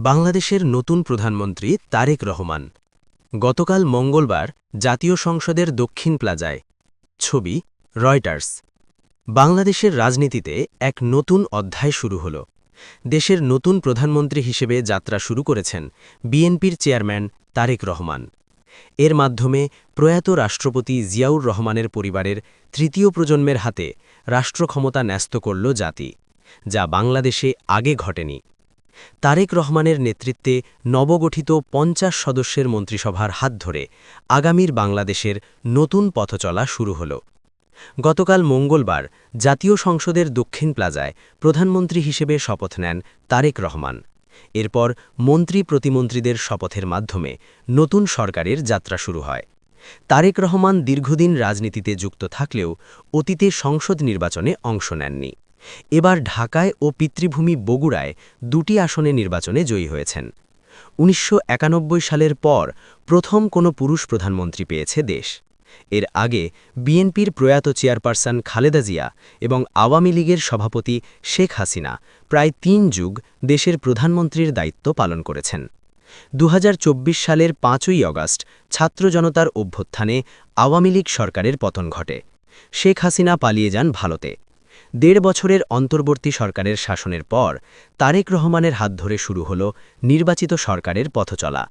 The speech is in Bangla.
বাংলাদেশের নতুন প্রধানমন্ত্রী তারেক রহমান গতকাল মঙ্গলবার জাতীয় সংসদের দক্ষিণ প্লাজায়। ছবি রয়টার্স। বাংলাদেশের রাজনীতিতে এক নতুন অধ্যায় শুরু হল। দেশের নতুন প্রধানমন্ত্রী হিসেবে যাত্রা শুরু করেছেন বিএনপির চেয়ারম্যান তারেক রহমান। এর মাধ্যমে প্রয়াত রাষ্ট্রপতি জিয়াউর রহমানের পরিবারের তৃতীয় প্রজন্মের হাতে রাষ্ট্রক্ষমতা ন্যস্ত করল জাতি, যা বাংলাদেশে আগে ঘটেনি। তারেক রহমানের নেতৃত্বে নবগঠিত ৫০ সদস্যের মন্ত্রিসভার হাত ধরে আগামীর বাংলাদেশের নতুন পথচলা শুরু হল। গতকাল মঙ্গলবার জাতীয় সংসদের দক্ষিণ প্লাজায় প্রধানমন্ত্রী হিসেবে শপথ নেন তারেক রহমান। এরপর মন্ত্রী প্রতিমন্ত্রীদের শপথের মাধ্যমে নতুন সরকারের যাত্রা শুরু হয়। তারেক রহমান দীর্ঘদিন রাজনীতিতে যুক্ত থাকলেও অতীতে সংসদ নির্বাচনে অংশ নেননি। এবার ঢাকায় ও পিতৃভূমি বগুড়ায় দুটি আসনে নির্বাচনে জয়ী হয়েছেন। ১৯৯১ সালের পর প্রথম কোনো পুরুষ প্রধানমন্ত্রী পেয়েছে দেশ। এর আগে বিএনপির প্রয়াত চেয়ারপারসন খালেদা জিয়া এবং আওয়ামী লীগের সভাপতি শেখ হাসিনা প্রায় ৩ যুগ দেশের প্রধানমন্ত্রীর দায়িত্ব পালন করেছেন। ২০২৪ সালের ৫ই অগাস্ট ছাত্র জনতার অভ্যুত্থানে আওয়ামী লীগ সরকারের পতন ঘটে। শেখ হাসিনা পালিয়ে যান ভারতে। ১.৫ বছরের অন্তর্বর্তী সরকারের শাসনের পর তারেক রহমানের হাত ধরে শুরু হল নির্বাচিত সরকারের পথচলা।